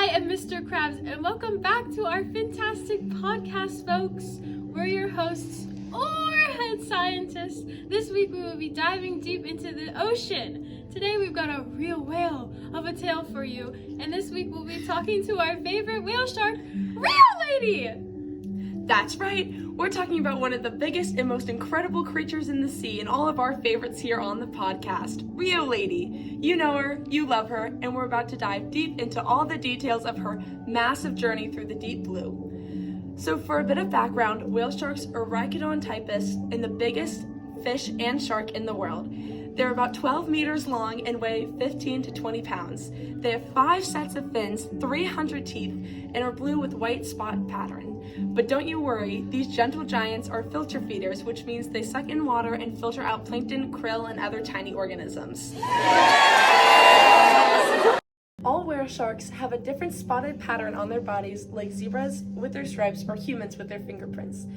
I am Mr. Krabs, and welcome back to our fantastic podcast, folks. We're your hosts, or head scientists. This week we will be diving deep into the ocean. Today we've got a real whale of a tale for you, and this week we'll be talking to our favorite whale shark, Rio Lady! That's right, we're talking about one of the biggest and most incredible creatures in the sea and all of our favorites here on the podcast, Rio Lady. You know her, you love her, and we're about to dive deep into all the details of her massive journey through the deep blue. So for a bit of background, whale sharks are Rhynchodon typus and the biggest fish and shark in the world. They're about 12 meters long and weigh 15 to 20 pounds. They have 5 sets of fins, 300 teeth, and are blue with white spot pattern. But don't you worry, these gentle giants are filter feeders, which means they suck in water and filter out plankton, krill, and other tiny organisms. All whale sharks have a different spotted pattern on their bodies, like zebras with their stripes or humans with their fingerprints.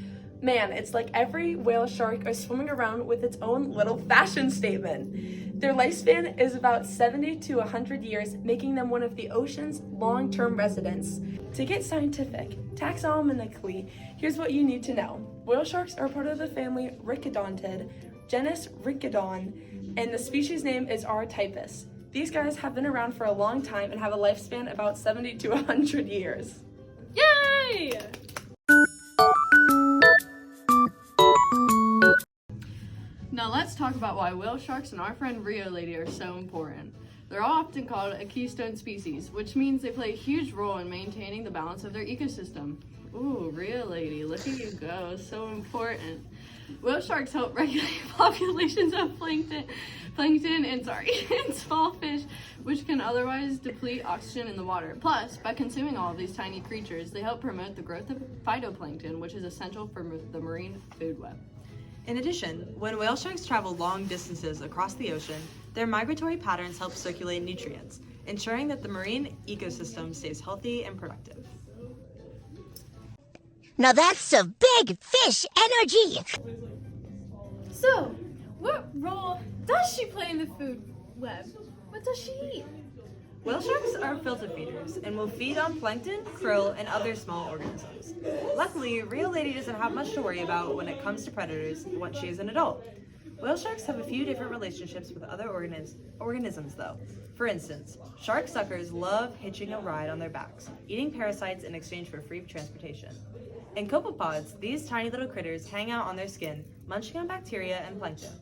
Man, it's like every whale shark is swimming around with its own little fashion statement. Their lifespan is about 70 to 100 years, making them one of the ocean's long-term residents. To get scientific, taxonomically, here's what you need to know. Whale sharks are part of the family Rhynchodontid, genus Rhynchodon, and the species name is R. typus. These guys have been around for a long time and have a lifespan about 70 to 100 years. Yay! Now let's talk about why whale sharks and our friend Rio Lady are so important. They're often called a keystone species, which means they play a huge role in maintaining the balance of their ecosystem. Ooh, Rio Lady, look at you go, so important. Whale sharks help regulate populations of plankton and small fish, which can otherwise deplete oxygen in the water. Plus, by consuming all of these tiny creatures, they help promote the growth of phytoplankton, which is essential for the marine food web. In addition, when whale sharks travel long distances across the ocean, their migratory patterns help circulate nutrients, ensuring that the marine ecosystem stays healthy and productive. Now that's some big fish energy! So, what role does she play in the food web? What does she eat? Whale sharks are filter feeders and will feed on plankton, krill, and other small organisms. Luckily, Rio Lady doesn't have much to worry about when it comes to predators once she is an adult. Whale sharks have a few different relationships with other organisms though. For instance, shark suckers love hitching a ride on their backs, eating parasites in exchange for free transportation. In copepods, these tiny little critters hang out on their skin, munching on bacteria and plankton.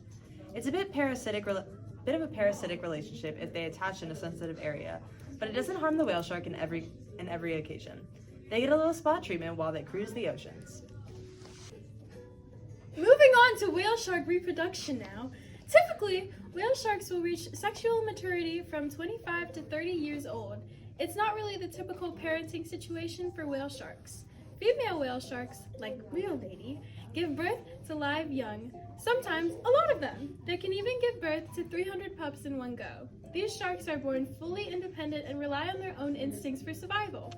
It's a bit of a parasitic relationship if they attach in a sensitive area, but it doesn't harm the whale shark in every occasion. They get a little spot treatment while they cruise the oceans. Moving on to whale shark reproduction now. Typically, whale sharks will reach sexual maturity from 25 to 30 years old. It's not really the typical parenting situation for whale sharks. Female whale sharks, like Rio Lady, give birth to live young, sometimes a lot of them. They can even give birth to 300 pups in one go. These sharks are born fully independent and rely on their own instincts for survival.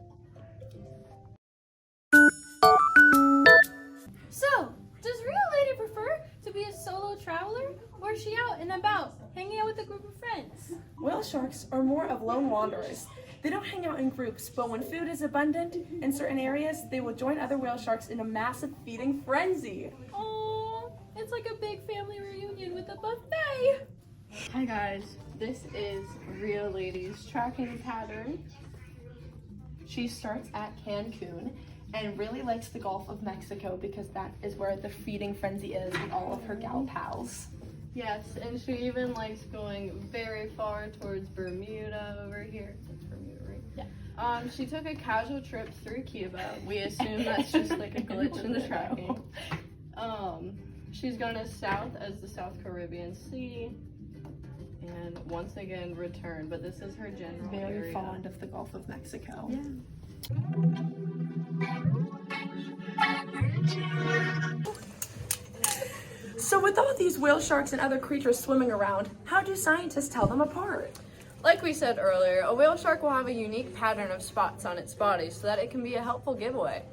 So, does Rio Lady prefer to be a solo traveler, or is she out and about, hanging out with a group of friends? Whale sharks are more of lone wanderers. They don't hang out in groups, but when food is abundant in certain areas, they will join other whale sharks in a massive feeding frenzy. Oh, it's like a big family reunion with a buffet. Hi guys, this is Rio Lady's tracking pattern. She starts at Cancun and really likes the Gulf of Mexico because that is where the feeding frenzy is with all of her gal pals. Yes, and she even likes going very far towards Bermuda over here. That's Bermuda, right? Yeah. She took a casual trip through Cuba. We assume that's just like a glitch in the tracking. She's gone as south as the South Caribbean Sea, and once again returned. But this is her general Very area. fond of the Gulf of Mexico. Yeah. So with all these whale sharks and other creatures swimming around, how do scientists tell them apart? Like we said earlier, a whale shark will have a unique pattern of spots on its body so that it can be a helpful giveaway.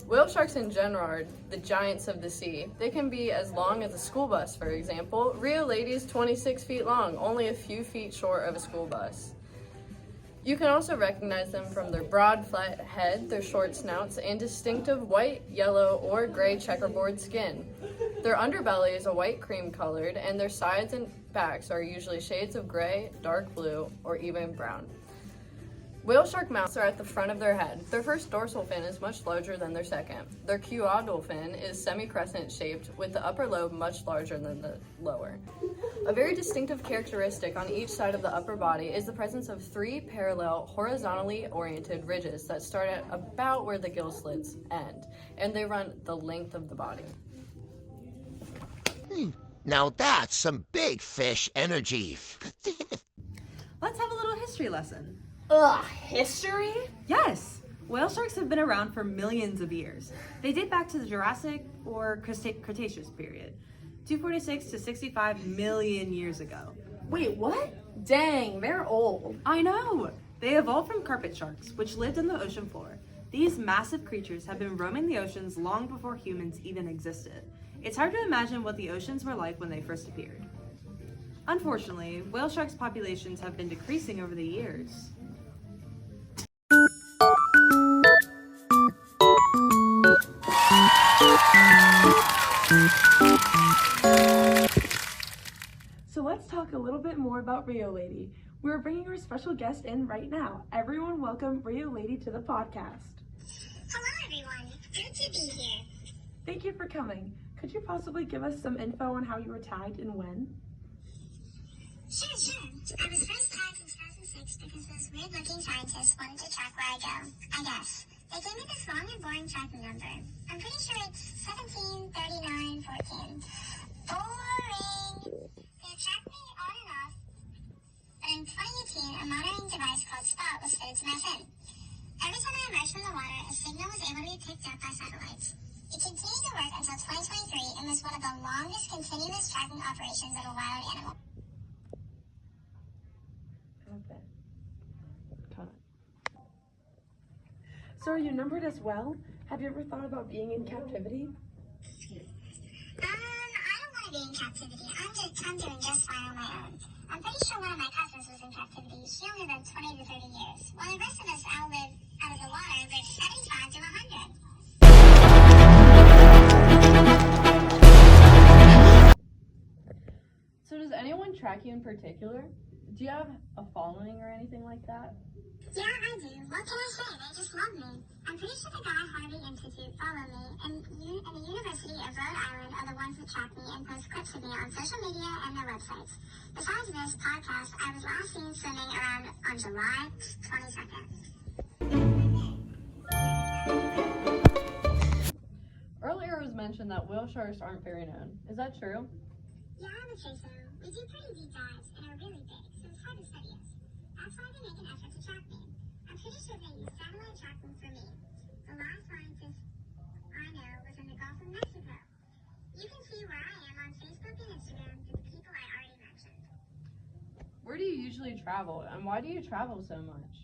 Whale sharks in general are the giants of the sea. They can be as long as a school bus, for example. Rio Lady is 26 feet long, only a few feet short of a school bus. You can also recognize them from their broad, flat head, their short snouts, and distinctive white, yellow, or gray checkerboard skin. Their underbelly is a white cream colored, and their sides and backs are usually shades of gray, dark blue, or even brown. Whale shark mouths are at the front of their head. Their first dorsal fin is much larger than their second. Their caudal fin is semi-crescent shaped, with the upper lobe much larger than the lower. A very distinctive characteristic on each side of the upper body is the presence of 3 parallel, horizontally oriented ridges that start at about where the gill slits end, and they run the length of the body. Now that's some big fish energy. Let's have a little history lesson. Ugh, history? Yes! Whale sharks have been around for millions of years. They date back to the Jurassic or Cretaceous period, 246 to 65 million years ago. Wait, what? Dang, they're old. I know! They evolved from carpet sharks, which lived on the ocean floor. These massive creatures have been roaming the oceans long before humans even existed. It's hard to imagine what the oceans were like when they first appeared. Unfortunately, whale sharks' populations have been decreasing over the years. So let's talk a little bit more about Rio Lady. We're bringing our special guest in right now. Everyone welcome Rio Lady to the podcast. Hello everyone, good to be here. Thank you for coming. Could you possibly give us some info on how you were tagged and when? Sure. I was first tagged in 2006 because those weird-looking scientists wanted to track where I go, I guess. They gave me this long and boring tracking number. I'm pretty sure it's 173914. Boring! They tracked me on and off, but in 2018, a monitoring device called Spot was fitted to my fin. Every time I emerged from the water, a signal was able to be picked up by satellites. It continued to work until 2023 and was one of the longest continuous tracking operations of a wild animal. So are you numbered as well? Have you ever thought about being in captivity? I don't want to be in captivity. I'm doing just fine on my own. I'm pretty sure one of my cousins was in captivity. She only lived 20 to 30 years, while the rest of us outlived out of the water lived 75 to 100. So does anyone track you in particular? Do you have a following or anything like that? Yeah, I do. What can I say? They just love me. I'm pretty sure the Guy Harvey Institute follow me, and the University of Rhode Island are the ones that track me and post clips of me on social media and their websites. Besides this podcast, I was last seen swimming around on July 22nd. Earlier it was mentioned that whale sharks aren't very known. Is that true? Yeah, I would say so. We do pretty deep dives and are really big, so it's hard to study us. That's why they make an effort to track me. I'm pretty sure they use satellite tracking for me. The last scientist I know was in the Gulf of Mexico. You can see where I am on Facebook and Instagram through the people I already mentioned. Where do you usually travel, and why do you travel so much?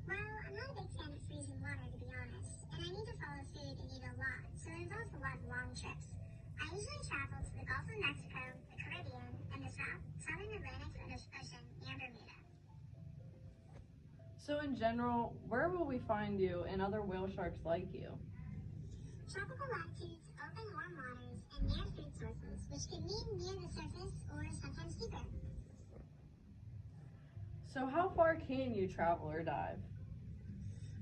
Well, I'm not a big fan of freezing water, to be honest, and I need to follow food and eat a lot, so it involves a lot of long trips. I usually travel to the Gulf of Mexico, the Caribbean, and the Southern Atlantic Ocean near Bermuda. So in general, where will we find you and other whale sharks like you? Tropical latitudes, open warm waters, and near food sources, which can mean near the surface or sometimes deeper. So how far can you travel or dive?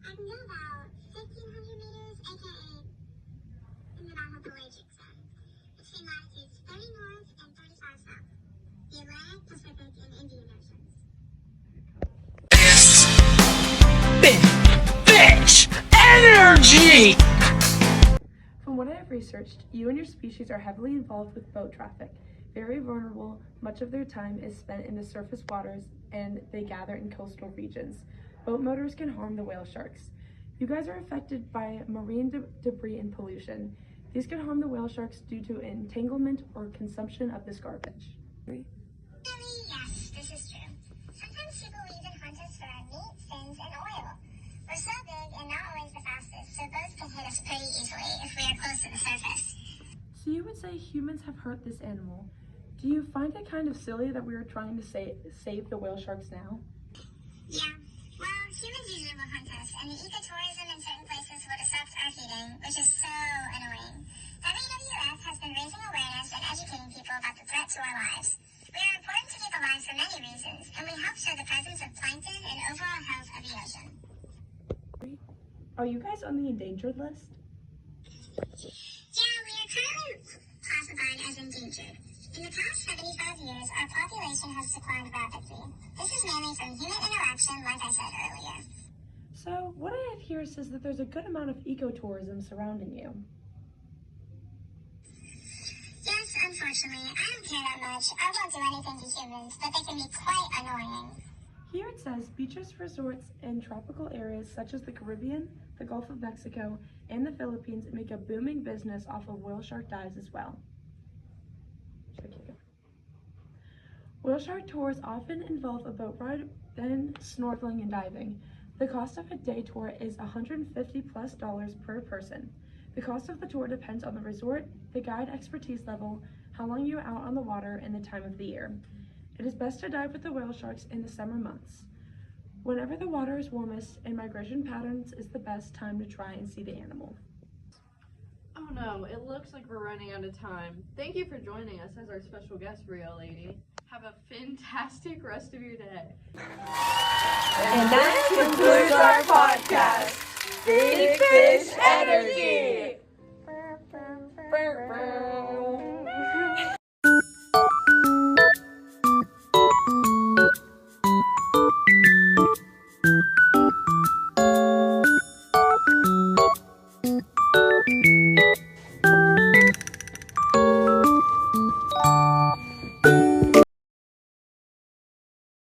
I can go about 1,500 meters, aka in the non-pelagic zone, between latitudes 30 north and 35 south, the Atlantic, Pacific, and Indian Oceans. Big fish energy! From what I have researched, you and your species are heavily involved with boat traffic. Very vulnerable, much of their time is spent in the surface waters and they gather in coastal regions. Boat motors can harm the whale sharks. You guys are affected by marine debris and pollution. These can harm the whale sharks due to entanglement or consumption of this garbage. Yes, this is true. Sometimes people even hunt us for our meat, fins, and oil. We're so big and not always the fastest, so boats can hit us pretty easily if we are close to the surface. So you would say humans have hurt this animal. Do you find it kind of silly that we are trying to save the whale sharks now? Yeah, and the ecotourism in certain places will disrupt our feeding, which is so annoying. WWF has been raising awareness and educating people about the threat to our lives. We are important to keep alive for many reasons, and we help show the presence of plankton and overall health of the ocean. Are you guys on the endangered list? Yeah, we are currently classified as endangered. In the past 75 years, our population has declined rapidly. This is mainly from human interaction, like I said earlier. So, what I have here says that there's a good amount of ecotourism surrounding you. Yes, unfortunately, I don't care that much. I won't do anything to humans, but they can be quite annoying. Here it says beaches, resorts, in tropical areas such as the Caribbean, the Gulf of Mexico, and the Philippines make a booming business off of whale shark dives as well. Whale shark tours often involve a boat ride, then snorkeling and diving. The cost of a day tour is $150+ per person. The cost of the tour depends on the resort, the guide expertise level, how long you are out on the water, and the time of the year. It is best to dive with the whale sharks in the summer months. Whenever the water is warmest and migration patterns is the best time to try and see the animal. Oh no, it looks like we're running out of time. Thank you for joining us as our special guest, Rio Lady. Have a fantastic rest of your day.